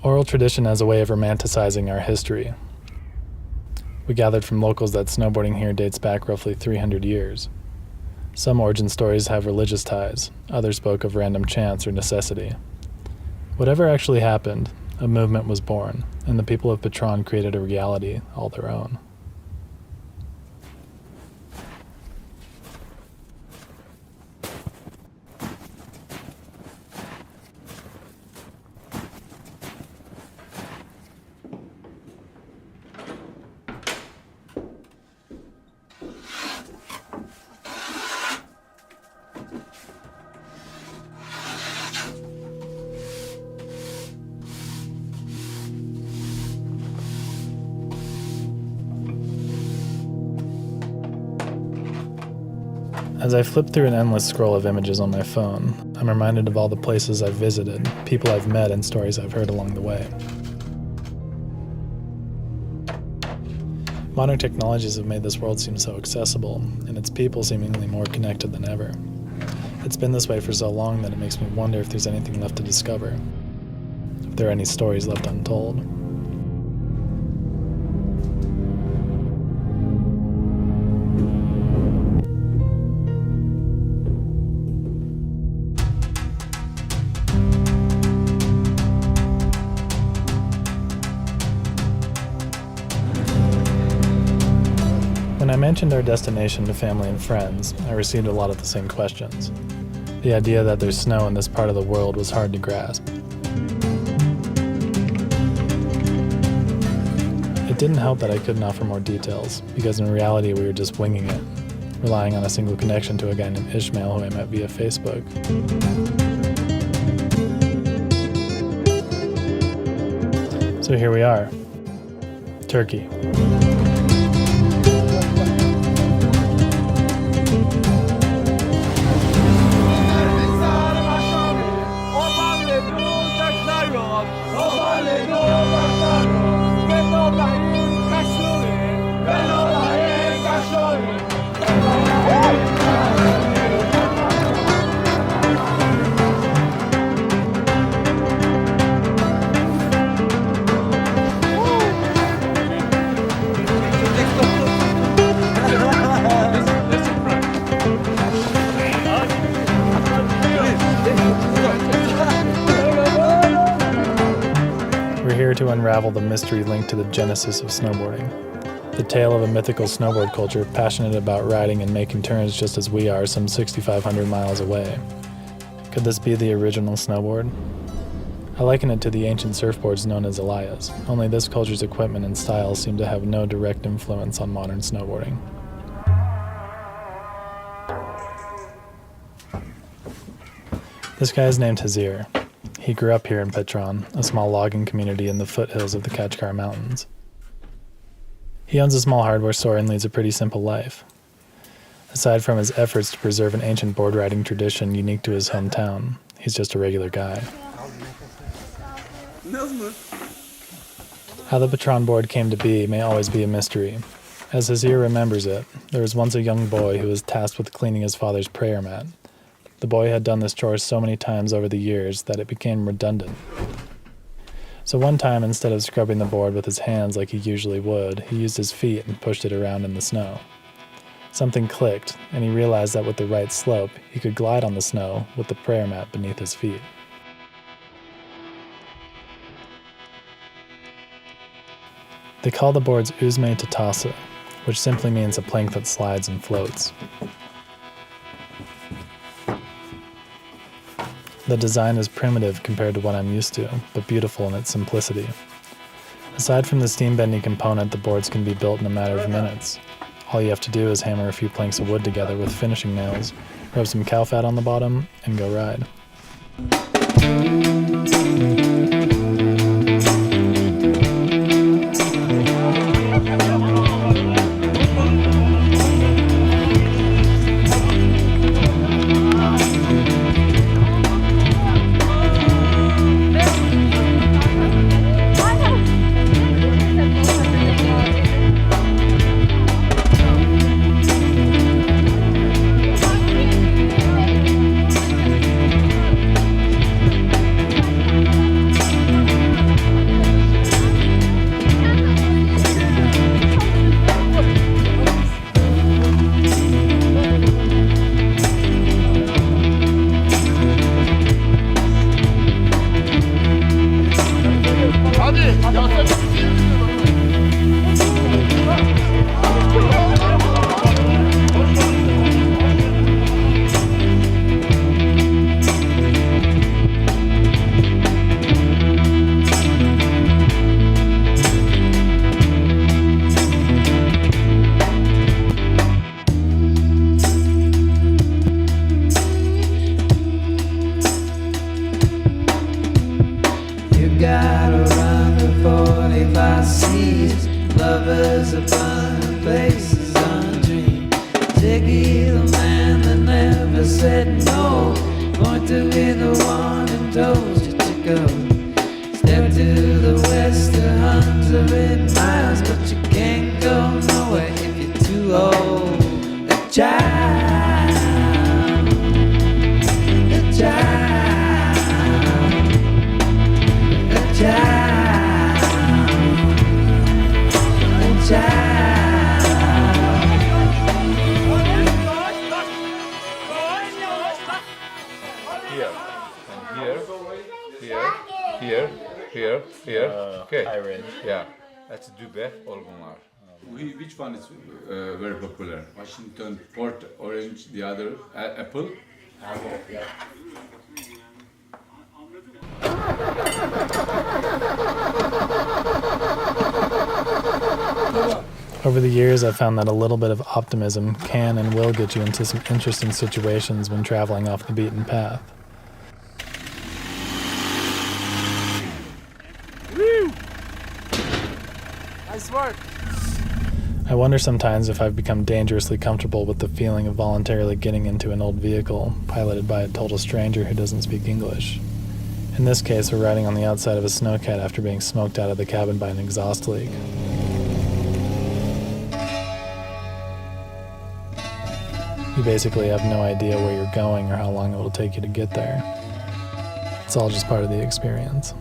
Oral tradition as a way of romanticizing our history. We gathered from locals that snowboarding here dates back roughly 300 years. Some origin stories have religious ties, others spoke of random chance or necessity. Whatever actually happened, a movement was born, and the people of Patron created a reality all their own. As I flip through an endless scroll of images on my phone, I'm reminded of all the places I've visited, people I've met, and stories I've heard along the way. Modern technologies have made this world seem so accessible, and its people seemingly more connected than ever. It's been this way for so long that it makes me wonder if there's anything left to discover, if there are any stories left untold. When I mentioned our destination to family and friends, I received a lot of the same questions. The idea that there's snow in this part of the world was hard to grasp. It didn't help that I couldn't offer more details, because in reality we were just winging it, relying on a single connection to a guy named Ishmael who I met via Facebook. So here we are, Turkey. We're here to unravel the mystery linked to the genesis of snowboarding. The tale of a mythical snowboard culture passionate about riding and making turns just as we are some 6,500 miles away. Could this be the original snowboard? I liken it to the ancient surfboards known as Elias, only this culture's equipment and style seem to have no direct influence on modern snowboarding. This guy is named Hazir. He grew up here in Patron, a small logging community in the foothills of the Kachkar Mountains. He owns a small hardware store and leads a pretty simple life. Aside from his efforts to preserve an ancient board riding tradition unique to his hometown, he's just a regular guy. How the Patron board came to be may always be a mystery. As Hazir remembers it, there was once a young boy who was tasked with cleaning his father's prayer mat. The boy had done this chore so many times over the years that it became redundant. So one time, instead of scrubbing the board with his hands like he usually would, he used his feet and pushed it around in the snow. Something clicked, and he realized that with the right slope, he could glide on the snow with the prayer mat beneath his feet. They call the boards Uzme Tatasa, which simply means a plank that slides and floats. The design is primitive compared to what I'm used to, but beautiful in its simplicity. Aside from the steam bending component, the boards can be built in a matter of minutes. All you have to do is hammer a few planks of wood together with finishing nails, rub some cow fat on the bottom, and go ride. said no. Going to be the one and told you to go. Step to the west 100 miles, but you can't go nowhere if you're too old. A child, a child, a child, a child. Here. Okay. High range. Yeah. That's Dübe olgunlar. Which one is very popular? Washington, Port Orange, the other Apple. Yeah. Over the years, I've found that a little bit of optimism can and will get you into some interesting situations when traveling off the beaten path. Nice work. I wonder sometimes if I've become dangerously comfortable with the feeling of voluntarily getting into an old vehicle, piloted by a total stranger who doesn't speak English. In this case, we're riding on the outside of a snowcat after being smoked out of the cabin by an exhaust leak. You basically have no idea where you're going or how long it will take you to get there. It's all just part of the experience.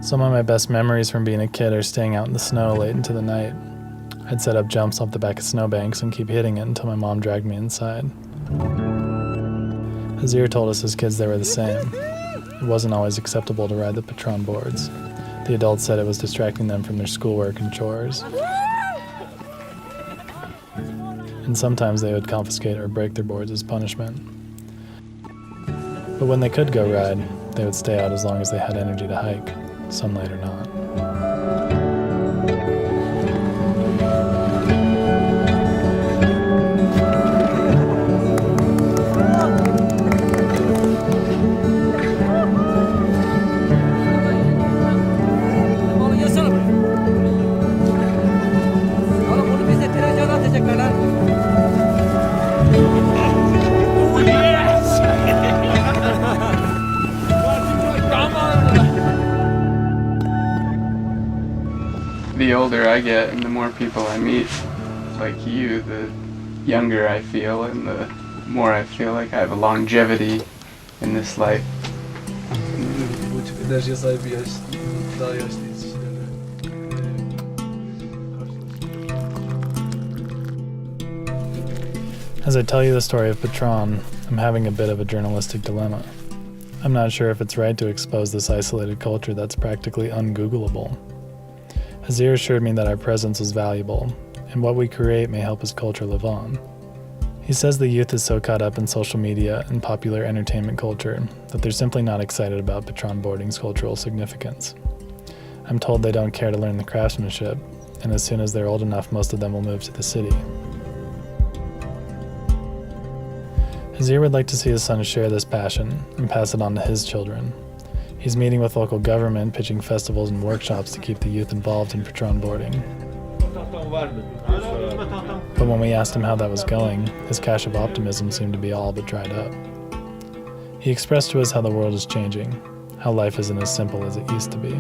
Some of my best memories from being a kid are staying out in the snow late into the night. I'd set up jumps off the back of snowbanks and keep hitting it until my mom dragged me inside. Azir told us as kids they were the same. It wasn't always acceptable to ride the Patron boards. The adults said it was distracting them from their schoolwork and chores. And sometimes they would confiscate or break their boards as punishment. But when they could go ride, they would stay out as long as they had energy to hike, sunlight or not. older I get and the more people I meet like you, the younger I feel and the more I feel like I have a longevity in this life. Bu enerjiye sahip daha yaşlı kişilerle As I tell you the story of Patron, I'm having a bit of a journalistic dilemma. I'm not sure if it's right to expose this isolated culture that's practically ungoogleable. Hazir assured me that our presence was valuable, and what we create may help his culture live on. He says the youth is so caught up in social media and popular entertainment culture that they're simply not excited about Patron boarding's cultural significance. I'm told they don't care to learn the craftsmanship, and as soon as they're old enough, most of them will move to the city. Hazir would like to see his son share this passion and pass it on to his children. He's meeting with local government, pitching festivals and workshops to keep the youth involved in Patron boarding. But when we asked him how that was going, his cache of optimism seemed to be all but dried up. He expressed to us how the world is changing, how life isn't as simple as it used to be.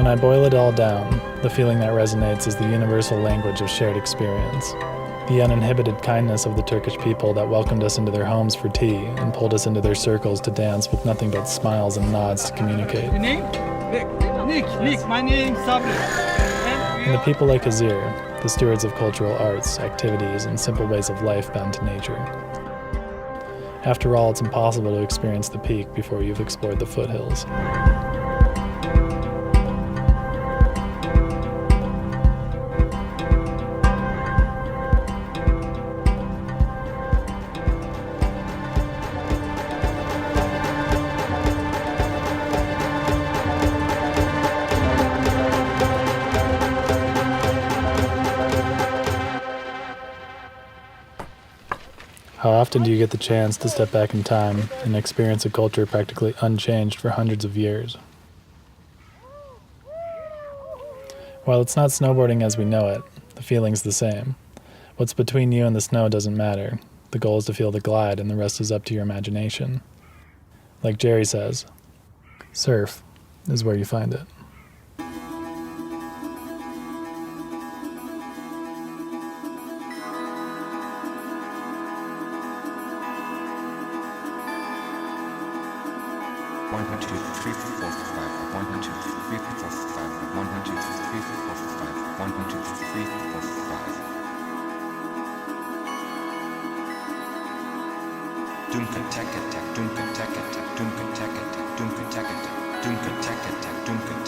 When I boil it all down, the feeling that resonates is the universal language of shared experience. The uninhibited kindness of the Turkish people that welcomed us into their homes for tea and pulled us into their circles to dance with nothing but smiles and nods to communicate. Your name? Nick, my name's Sabri. And the people like Hazir, the stewards of cultural arts, activities, and simple ways of life bound to nature. After all, it's impossible to experience the peak before you've explored the foothills. How often do you get the chance to step back in time and experience a culture practically unchanged for hundreds of years? While it's not snowboarding as we know it, the feeling's the same. What's between you and the snow doesn't matter. The goal is to feel the glide, and the rest is up to your imagination. Like Jerry says, surf is where you find it. Dunka